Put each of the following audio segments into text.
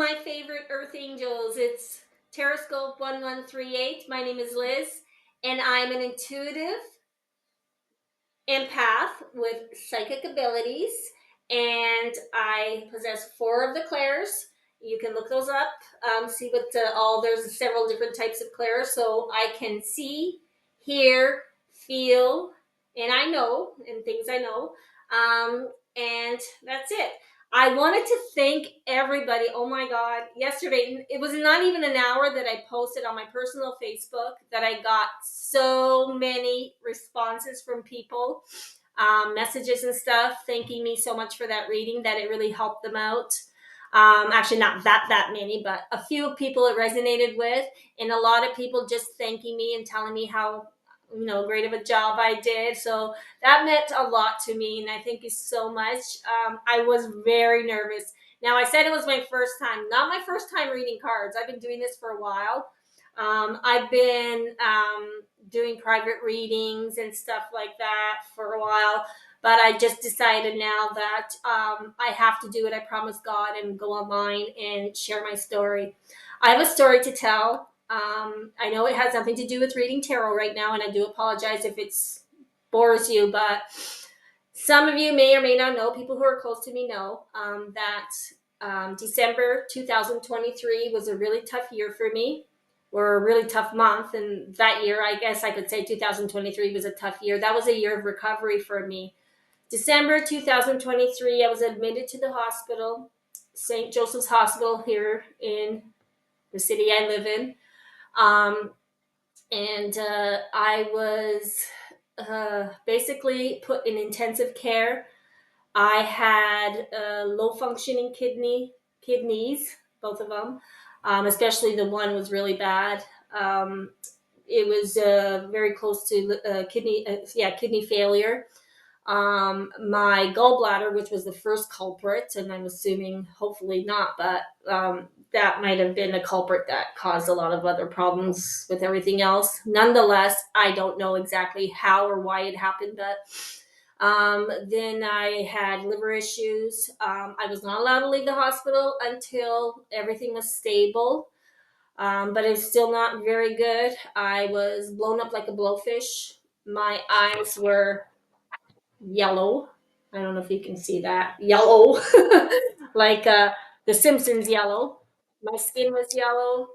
my favorite Earth Angels. It's Terrascope 1138. My name is Liz, and I'm an intuitive empath with psychic abilities, and I possess four of the clairs. You can look those up, see what there's several different types of clairs, so I can see, hear, feel, and I know, and things I know, and that's it. I wanted to thank everybody. Oh my God. Yesterday, it was not even an hour that I posted on my personal Facebook that I got so many responses from people, messages and stuff, thanking me so much for that reading, that it really helped them out. Actually, not that many, but a few people it resonated with, and a lot of people just thanking me and telling me how great of a job I did. So that meant a lot to me, and I thank you so much. I was very nervous. Now, I said it was my first time, not my first time reading cards. I've been doing this for a while. I've been doing private readings and stuff like that for a while, but I just decided now that I have to do it. I promised God, and go online and share my story. I have a story to tell. I know it has nothing to do with reading tarot right now, and I do apologize if it bores you, but some of you may or may not know, people who are close to me know, that December 2023 was a really tough year for me, or a really tough month. And that year, I guess I could say 2023 was a tough year. That was a year of recovery for me. December 2023, I was admitted to the hospital, St. Joseph's Hospital here in the city I live in. And I was basically put in intensive care. I had low functioning kidneys, both of them. Especially the one was really bad. It was very close to kidney failure. My gallbladder, which was the first culprit, and I'm assuming, hopefully not, but that might have been a culprit that caused a lot of other problems with everything else. Nonetheless, I don't know exactly how or why it happened, but then I had liver issues. I was not allowed to leave the hospital until everything was stable, but it's still not very good. I was blown up like a blowfish. My eyes were yellow. I don't know if you can see that. Yellow. Like the Simpsons yellow. My skin was yellow.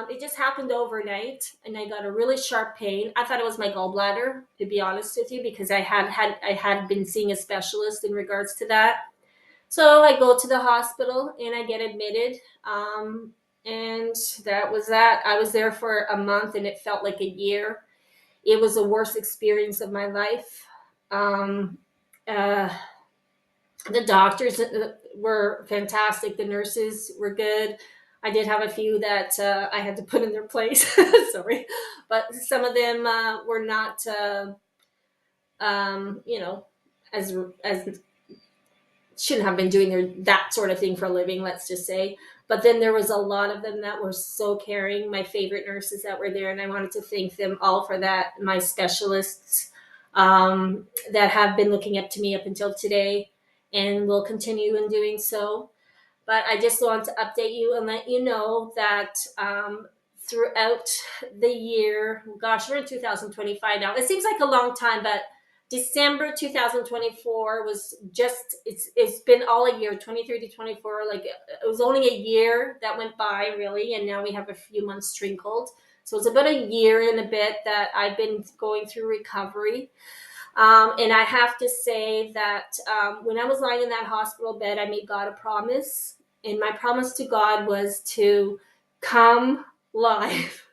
It just happened overnight, and I got a really sharp pain. I thought it was my gallbladder, to be honest with you, because I had been seeing a specialist in regards to that. So I go to the hospital and I get admitted. And that was that. I was there for a month, and it felt like a year. It was the worst experience of my life. Um, uh, the doctors were fantastic. The nurses were good. I did have a few that I had to put in their place. Sorry, but some of them were not, um, you know, as shouldn't have been doing that sort of thing for a living. Let's just say. But then there was a lot of them that were so caring. My favorite nurses that were there, and I wanted to thank them all for that. My specialists that have been looking up to me up until today, and will continue in doing so. But I just want to update you and let you know that throughout the year, gosh, we're in 2025 now. It seems like a long time, but December 2024 was just, it's been all a year, 23 to 24. Like, it was only a year that went by, really, and now we have a few months trickled. So it's about a year and a bit that I've been going through recovery. And I have to say that when I was lying in that hospital bed, I made God a promise. And my promise to God was to come live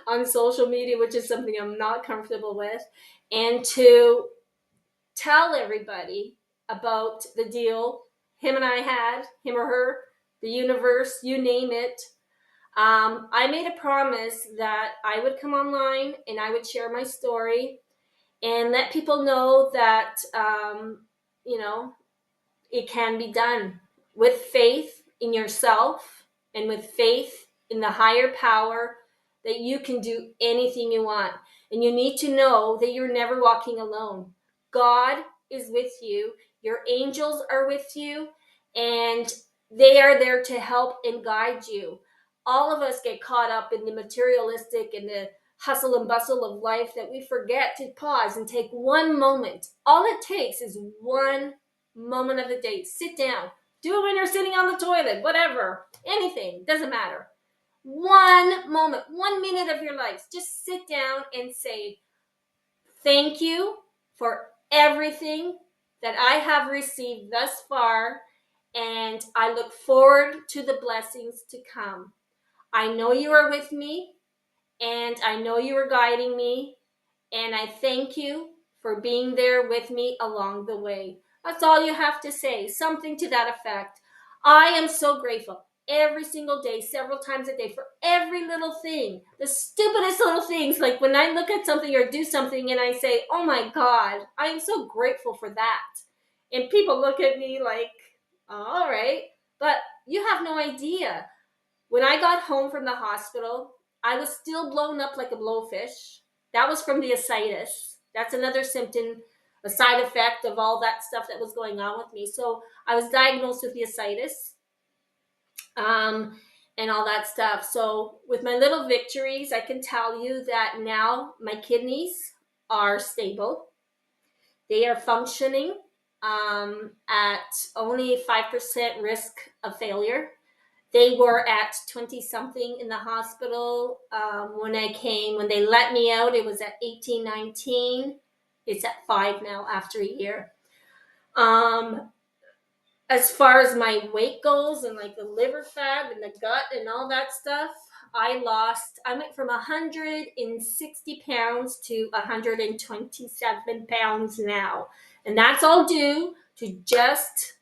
on social media, which is something I'm not comfortable with, and to tell everybody about the deal him and I had, him or her, the universe, you name it. I made a promise that I would come online and I would share my story and let people know that you know it can be done with faith in yourself and with faith in the higher power, that you can do anything you want. And you need to know that you're never walking alone. God is with you, your angels are with you, and They are there to help and guide you. All of us get caught up in the materialistic and the hustle and bustle of life that we forget to pause and take one moment. All it takes is one moment of the day. Sit down. Do it when you're sitting on the toilet, whatever. Anything. Doesn't matter. One moment, 1 minute of your life. Just sit down and say, thank you for everything that I have received thus far, and I look forward to the blessings to come. I know you are with me, and I know you are guiding me, and I thank you for being there with me along the way. That's all you have to say, something to that effect. I am so grateful every single day, several times a day, for every little thing, the stupidest little things. Like when I look at something or do something and I say, oh my God, I am so grateful for that. And people look at me like, all right, but you have no idea. When I got home from the hospital, I was still blown up like a blowfish. That was from the ascites. That's another symptom, a side effect of all that stuff that was going on with me. So I was diagnosed with the ascites, um, and all that stuff. So with my little victories, I can tell you that now my kidneys are stable. They are functioning at only 5% risk of failure. They were at 20 something in the hospital when I came. When they let me out, it was at 18, 19. It's at 5 now after a year. Um, as far as my weight goes and like the liver fat and the gut and all that stuff, I went from 160 pounds to 127 pounds now. And that's all due to just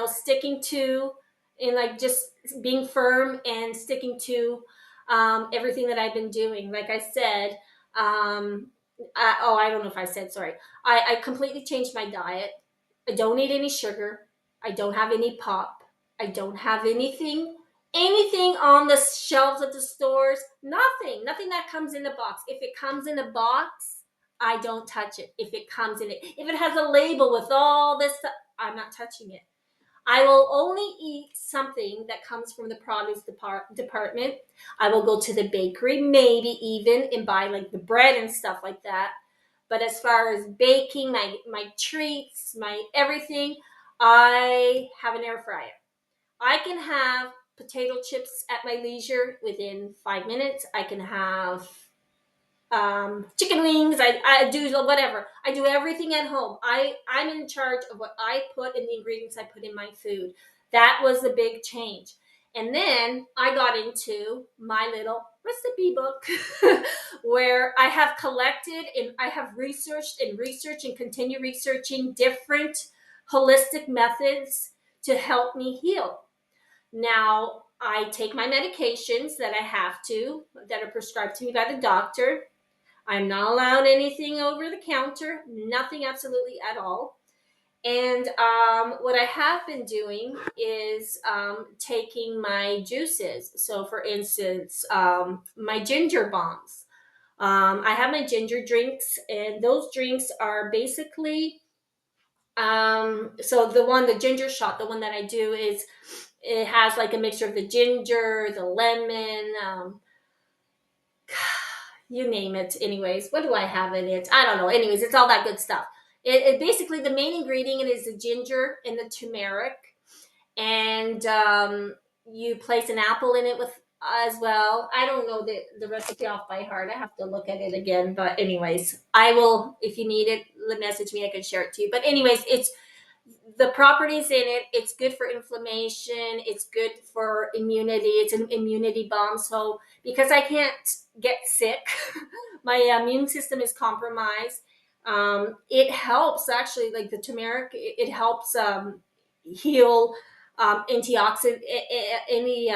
sticking to and like just being firm and sticking to everything that I've been doing. Like I said, I don't know if I said, sorry. I completely changed my diet. I don't eat any sugar. I don't have any pop. I don't have anything on the shelves of the stores. Nothing that comes in a box. If it comes in a box, I don't touch it. If it comes in it, if it has a label with all this stuff, I'm not touching it. I will only eat something that comes from the produce department. I will go to the bakery, maybe even, and buy like the bread and stuff like that. But as far as baking, my treats, my everything, I have an air fryer. I can have potato chips at my leisure within 5 minutes. I can have chicken wings. I do whatever. I do everything at home. I'm in charge of what I put in the ingredients I put in my food. That was the big change. And then I got into my little recipe book where I have collected and I have researched and continue researching different holistic methods to help me heal. Now, I take my medications that I have to, that are prescribed to me by the doctor. I'm not allowed anything over the counter, nothing absolutely at all. And what I have been doing is taking my juices. So, for instance, my ginger bombs. I have my ginger drinks, and those drinks are basically so the ginger shot, the one that I do is it has like a mixture of the ginger, the lemon, you name it. Anyways, what do I have in it? I don't know. Anyways, it's all that good stuff. It basically, the main ingredient is the ginger and the turmeric, and you place an apple in it with as well. I don't know the recipe off by heart. I have to look at it again. But anyways, I will, if you need it, message me. I can share it to you. But anyways, it's the properties in it. It's good for inflammation. It's good for immunity. It's an immunity bomb. So because I can't get sick, my immune system is compromised. It helps actually, like the turmeric. It helps heal, antioxidant, any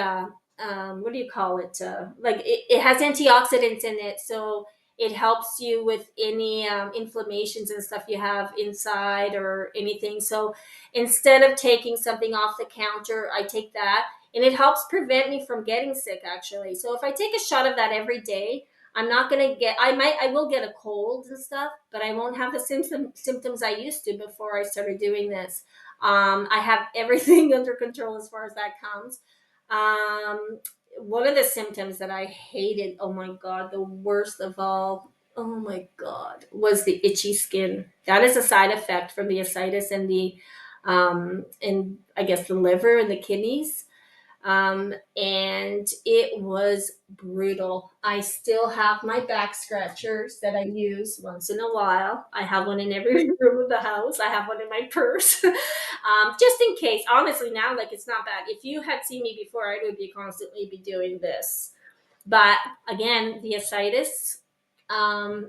what do you call it? Like it has antioxidants in it, so it helps you with any inflammations and stuff you have inside or anything. So instead of taking something off the counter, I take that, and it helps prevent me from getting sick actually. So if I take a shot of that every day, I'm not gonna get. I will get a cold and stuff, but I won't have the symptoms I used to before I started doing this. I have everything under control as far as that comes. Um, One of the symptoms that I hated, oh my God, the worst of all, oh my God, was the itchy skin. That is a side effect from the ascites and I guess the liver and the kidneys. And it was brutal. I still have my back scratchers that I use once in a while. I have one in every room of the house. I have one in my purse, just in case. Honestly, now like it's not bad. If you had seen me before, I would be constantly be doing this. But again, the ascites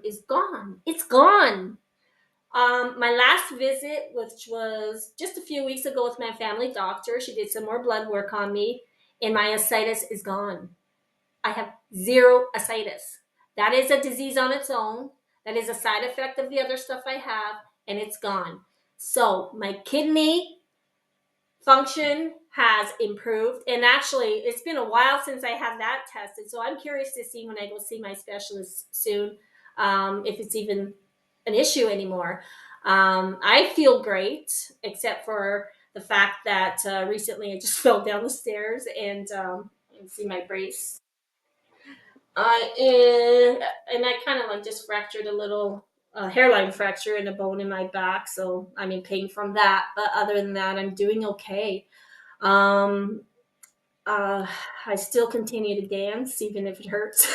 is gone. It's gone. My last visit, which was just a few weeks ago with my family doctor, she did some more blood work on me, and my ascites is gone. I have zero ascites. That is a disease on its own. That is a side effect of the other stuff I have, and it's gone. So my kidney function has improved, and actually, it's been a while since I had that tested. So I'm curious to see when I go see my specialist soon, if it's even an issue anymore. I feel great, except for the fact that recently I just fell down the stairs and you can see my brace. And I kind of like just fractured a little hairline fracture in a bone in my back, so I'm in pain from that. But other than that, I'm doing okay. Um, uh, I still continue to dance, even if it hurts.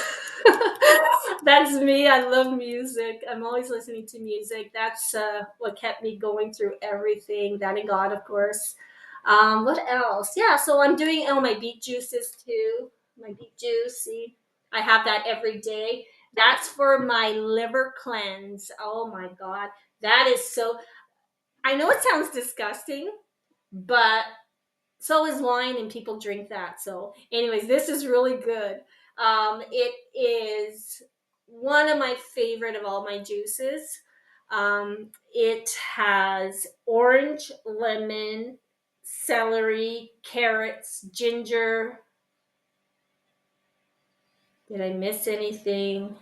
That's me. I love music. I'm always listening to music. That's what kept me going through everything. That and God, of course. What else? Yeah, so I'm doing my beet juices too. My beet juice. See, I have that every day. That's for my liver cleanse. Oh my God, that is so. I know it sounds disgusting, but so is wine and people drink that. So anyways, this is really good. It is one of my favorite of all my juices. It has orange, lemon, celery, carrots, ginger. Did I miss anything?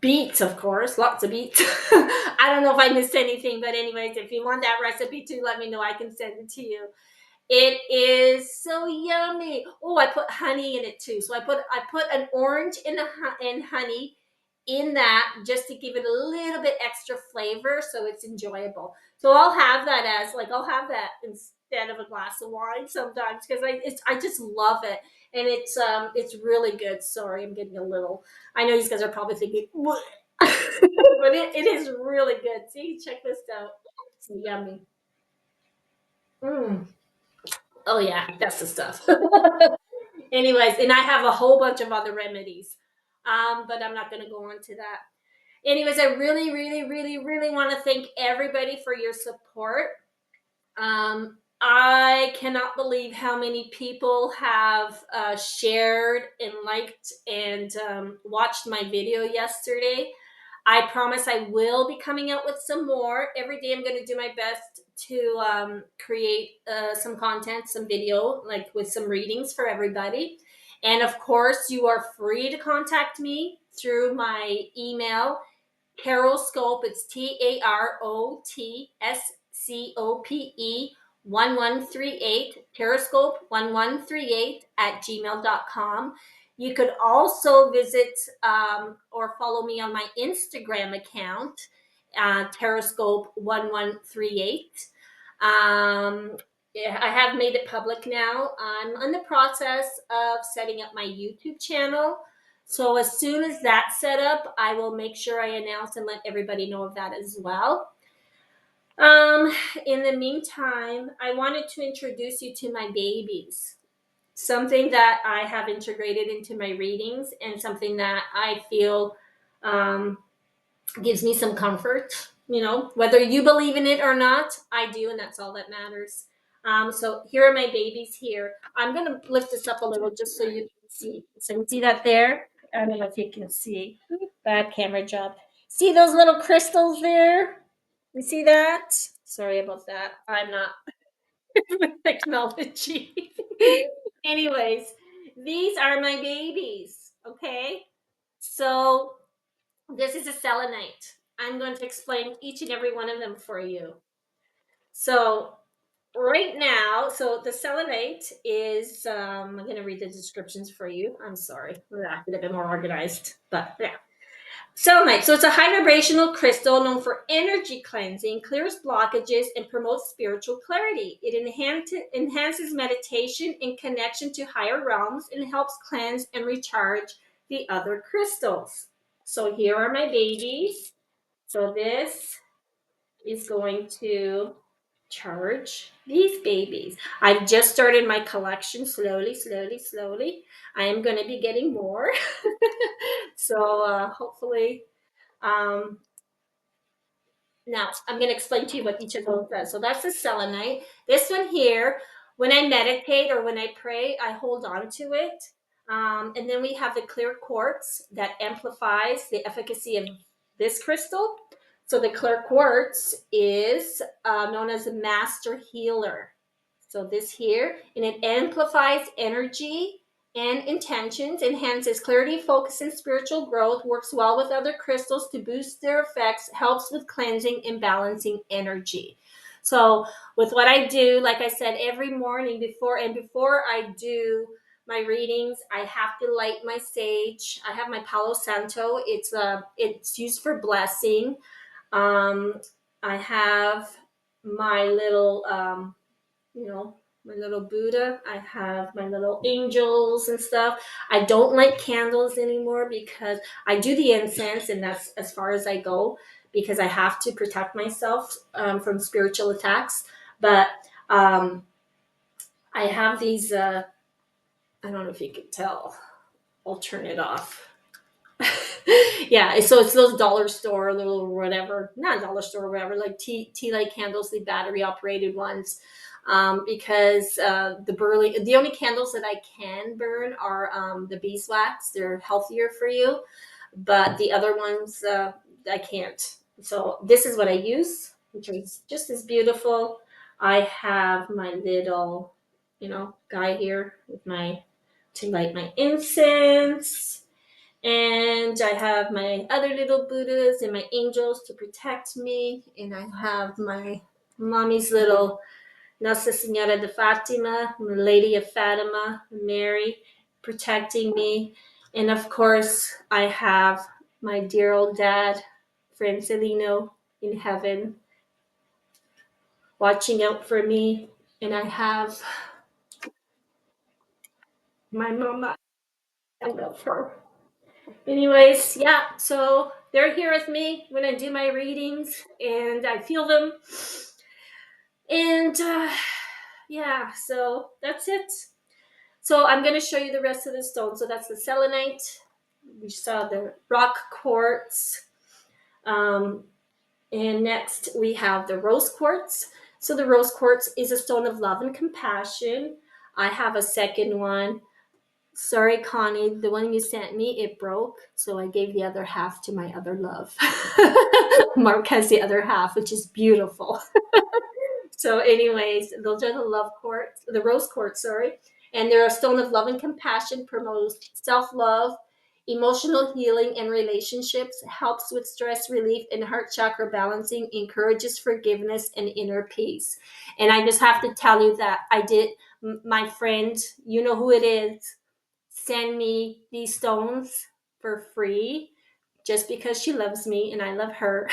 Beets, of course, lots of beets. I don't know if I missed anything, but anyways, if you want that recipe too, let me know. I can send it to you. It is so yummy. Oh, I put honey in it too. So I put an orange in honey in that just to give it a little bit extra flavor, so it's enjoyable. So I'll have that as like I'll have that instead of a glass of wine sometimes because I just love it, and it's really good. Sorry, I'm getting a little. I know you guys are probably thinking, what? But it is really good. See, check this out. It's yummy. Mm. Oh yeah, that's the stuff. Anyways, and I have a whole bunch of other remedies, but I'm not going to go on to that. Anyways, I really, really, really, really want to thank everybody for your support. I cannot believe how many people have shared and liked and watched my video yesterday. I promise I will be coming out with some more. Every day I'm going to do my best to create some content, some video, like with some readings for everybody. And of course, you are free to contact me through my email, Taroscope. It's TAROTSCOPE 1138, Periscope 1138 at gmail.com. You could also visit or follow me on my Instagram account, Periscope 1138. Yeah, I have made it public now. I'm in the process of setting up my YouTube channel. So as soon as that's set up, I will make sure I announce and let everybody know of that as well. Um, in the meantime, I wanted to introduce you to my babies. Something that I have integrated into my readings and something that I feel um, gives me some comfort. You know, whether you believe in it or not, I do, and that's all that matters. So here are my babies here. I'm going to lift this up a little just so you can see. So you see that there? I don't know if you can see. Bad camera job. See those little crystals there? You see that? Sorry about that. I'm not with technology. Anyways, these are my babies. Okay. So this is a selenite. I'm going to explain each and every one of them for you. So right now, so the selenite is, I'm going to read the descriptions for you. I'm sorry. Yeah, a bit more organized, but yeah. Selenite. So it's a high vibrational crystal known for energy cleansing, clears blockages, and promotes spiritual clarity. It enhances meditation in connection to higher realms and helps cleanse and recharge the other crystals. So here are my babies. So this is going to charge these babies. I've just started my collection slowly, slowly, slowly. I am going to be getting more. So hopefully, um, now I'm going to explain to you what each of those does. So that's the selenite. This one here, when I meditate or when I pray, I hold on to it. And then we have the clear quartz that amplifies the efficacy of this crystal. So the clear quartz is known as a master healer. So this here, and it amplifies energy and intentions, enhances clarity, focus, and spiritual growth, works well with other crystals to boost their effects, helps with cleansing and balancing energy. So with what I do, like I said, every morning before I do my readings, I have to light my sage. I have my Palo Santo. It's used for blessing. Um, I have my little you know, my little Buddha. I have my little angels and stuff. I don't light candles anymore because I do the incense, and that's as far as I go because I have to protect myself from spiritual attacks. But um, I have these. I don't know if you can tell. I'll turn it off. Yeah, so it's those dollar store little whatever, not dollar store whatever, like tea light candles, the battery operated ones, because the only candles that I can burn are the beeswax. They're healthier for you, but the other ones I can't. So this is what I use, which is just as beautiful. I have my little, guy here with my to light my incense. And I have my other little Buddhas and my angels to protect me. And I have my mommy's little Nossa Senhora de Fatima, Lady of Fatima, Mary, protecting me. And of course, I have my dear old dad, Francelino, in heaven, watching out for me. And I have my mama. I love her. Anyways, yeah, so they're here with me when I do my readings and I feel them. And yeah, so that's it. So I'm going to show you the rest of the stone. So that's the selenite. We saw the rock quartz. Um, and next we have the rose quartz. So the rose quartz is a stone of love and compassion. I have a second one. Sorry, Connie, the one you sent me, it broke. So I gave the other half to my other love. Mark has the other half, which is beautiful. So, anyways, those are the love quartz, the rose quartz, sorry. And they're a stone of love and compassion, promotes self love, emotional healing, and relationships, helps with stress relief and heart chakra balancing, encourages forgiveness and inner peace. And I just have to tell you that I did, my friend, you know who it is, send me these stones for free just because she loves me and I love her.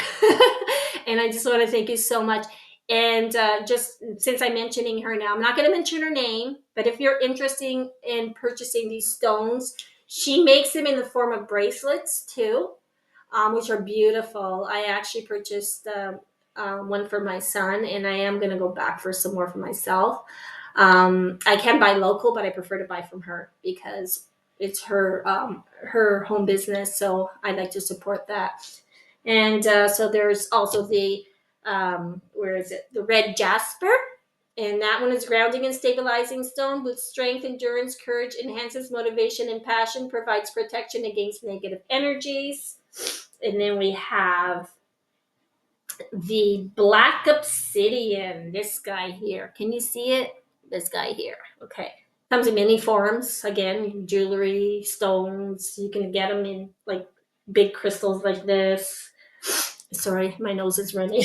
And I just want to thank you so much. And just since I'm mentioning her now, I'm not going to mention her name, but if you're interested in purchasing these stones, she makes them in the form of bracelets too, which are beautiful. I actually purchased one for my son, and I am going to go back for some more for myself. I can buy local, but I prefer to buy from her because it's her home business. So I like to support that. And so there's also the where is it? The red jasper. And that one is grounding and stabilizing stone with strength, endurance, courage, enhances motivation and passion, provides protection against negative energies. And then we have the black obsidian, this guy here. Can you see it? This guy here. Okay. Comes in many forms. Again, jewelry, stones. You can get them in like big crystals like this. Sorry, my nose is running.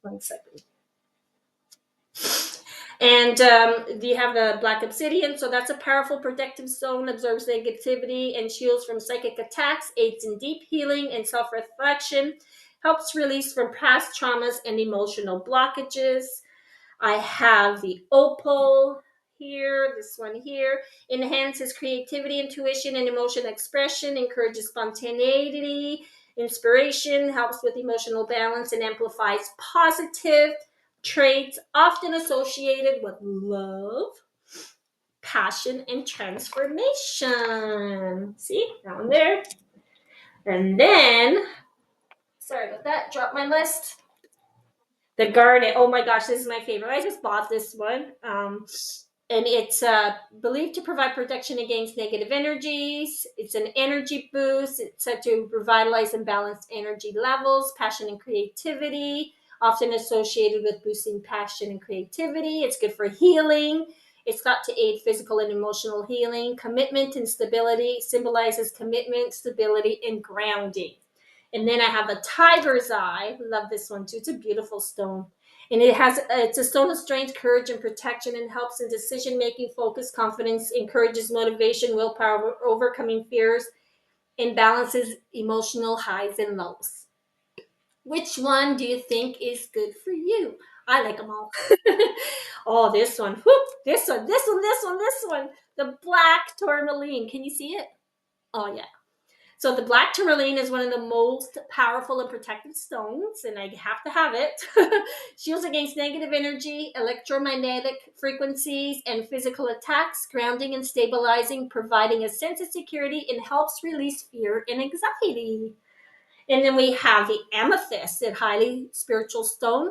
1 second. And you have the black obsidian, so that's a powerful protective stone, absorbs negativity and shields from psychic attacks, aids in deep healing and self reflection, helps release from past traumas and emotional blockages. I have the opal here, this one here, enhances creativity, intuition, and emotion expression, encourages spontaneity, inspiration, helps with emotional balance, and amplifies positive traits often associated with love, passion, and transformation. See, that one there. And then, sorry about that, drop my list. The garnet. Oh my gosh, this is my favorite. I just bought this one. And it's believed to provide protection against negative energies. It's an energy boost. It's said to revitalize and balance energy levels, passion and creativity, often associated with boosting passion and creativity. It's good for healing. It's got to aid physical and emotional healing. Commitment and stability symbolizes commitment, stability, and grounding. And then I have a tiger's eye. Love this one too. It's a beautiful stone. And it's a stone of strength, courage, and protection, and helps in decision making, focus, confidence, encourages motivation, willpower, overcoming fears, and balances emotional highs and lows. Which one do you think is good for you? I like them all. Oh, this one. Whoop, this one. The black tourmaline. Can you see it? Oh, yeah. So the black tourmaline is one of the most powerful and protective stones, and I have to have it. Shields against negative energy, electromagnetic frequencies, and physical attacks, grounding and stabilizing, providing a sense of security, and helps release fear and anxiety. And then we have the amethyst, a highly spiritual stone.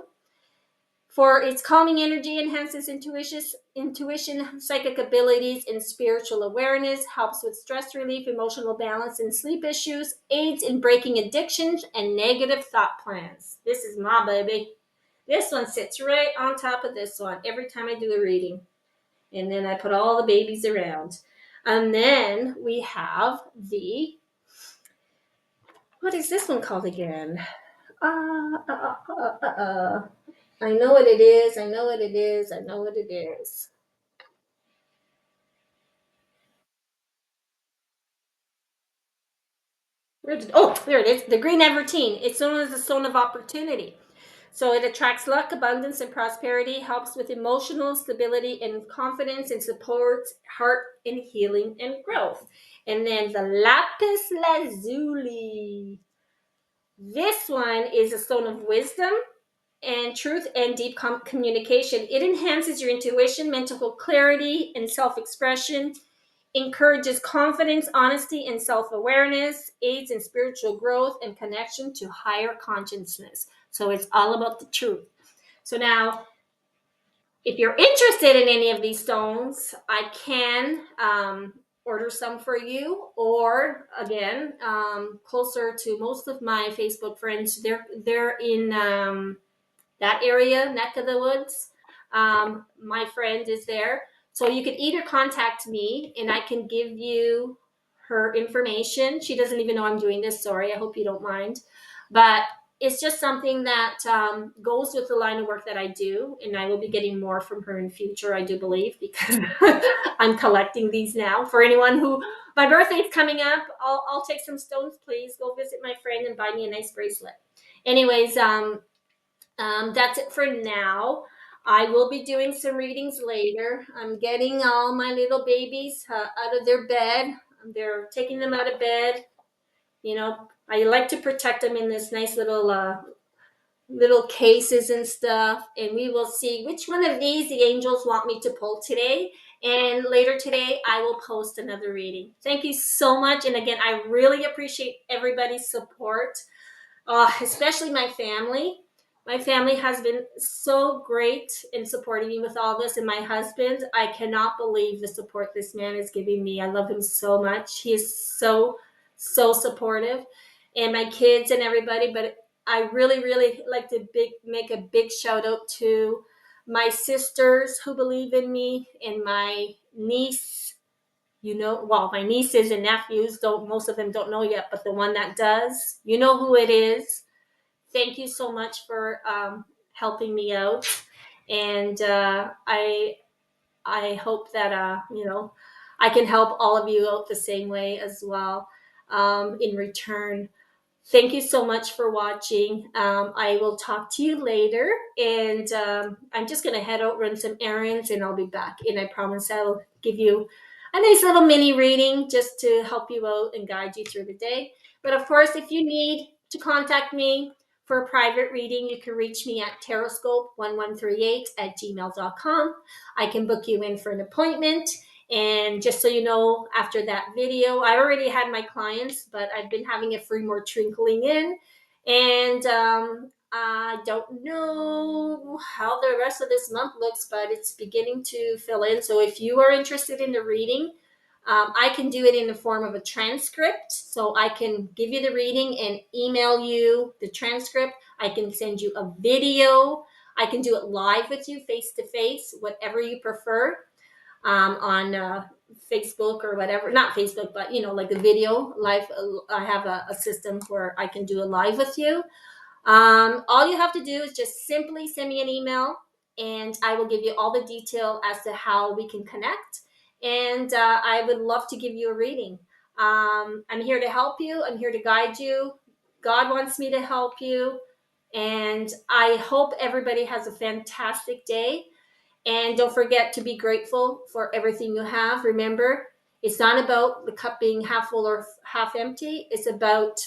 For its calming energy, enhances intuition, psychic abilities, and spiritual awareness, helps with stress relief, emotional balance, and sleep issues, aids in breaking addictions and negative thought plans. This is my baby. This one sits right on top of this one every time I do a reading. And then I put all the babies around. And then we have the, what is this one called again? Uh, uh, uh, uh, uh, uh. I know what it is. I know what it is. I know what it is. Oh, there it is. The green Evertine. It's known as the stone of opportunity. So it attracts luck, abundance, and prosperity, helps with emotional stability and confidence, and supports heart and healing and growth. And then the lapis lazuli. This one is a stone of wisdom and truth and deep communication. It enhances your intuition, mental clarity, and self expression, encourages confidence, honesty, and self awareness, aids in spiritual growth and connection to higher consciousness. So it's all about the truth. So now, if you're interested in any of these stones, I can order some for you. Or again, closer to most of my Facebook friends, they're in that area, neck of the woods. My friend is there. So you can either contact me and I can give you her information. She doesn't even know I'm doing this. Sorry. I hope you don't mind. But it's just something that goes with the line of work that I do. And I will be getting more from her in future, I do believe, because I'm collecting these now. For anyone who, my birthday's coming up, I'll take some stones, please. Go visit my friend and buy me a nice bracelet. Anyways, that's it for now. I will be doing some readings later. I'm getting all my little babies out of their bed. They're taking them out of bed. You know, I like to protect them in this nice little cases and stuff. And we will see which one of these the angels want me to pull today. And later today, I will post another reading. Thank you so much. And again, I really appreciate everybody's support, especially my family. My family has been so great in supporting me with all this, and my husband, I cannot believe the support this man is giving me. I love him so much. He is so supportive, and my kids and everybody. But I really like to make a big shout out to my sisters who believe in me, and my niece. Well, my nieces and nephews don't. Most of them don't know yet, but the one that does, you know who it is. thank you so much for helping me out, and I hope that I can help all of you out the same way as well. In return, thank you so much for watching. I will talk to you later, and I'm just gonna head out, run some errands, and I'll be back. And I promise I'll give you a nice little mini reading just to help you out and guide you through the day. But of course, if you need to contact me for a private reading, you can reach me at taroscope1138@gmail.com. I can book you in for an appointment. And just so you know, after that video, I already had my clients, but I've been having a few more trickling in. And I don't know how the rest of this month looks, but it's beginning to fill in. So if you are interested in the reading, I can do it in the form of a transcript. So I can give you the reading and email you the transcript. I can send you a video. I can do it live with you, face to face, whatever you prefer, on Facebook or whatever. Not Facebook, but like a video live. I have a system where I can do a live with you. All you have to do is just simply send me an email, and I will give you all the detail as to how we can connect. And I would love to give you a reading. I'm here to help you. I'm here to guide you. God wants me to help you. And I hope everybody has a fantastic day. And don't forget to be grateful for everything you have. Remember, it's not about the cup being half full or half empty. It's about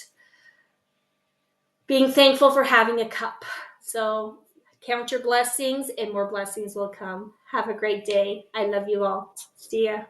being thankful for having a cup. So count your blessings and more blessings will come. Have a great day. I love you all. See ya.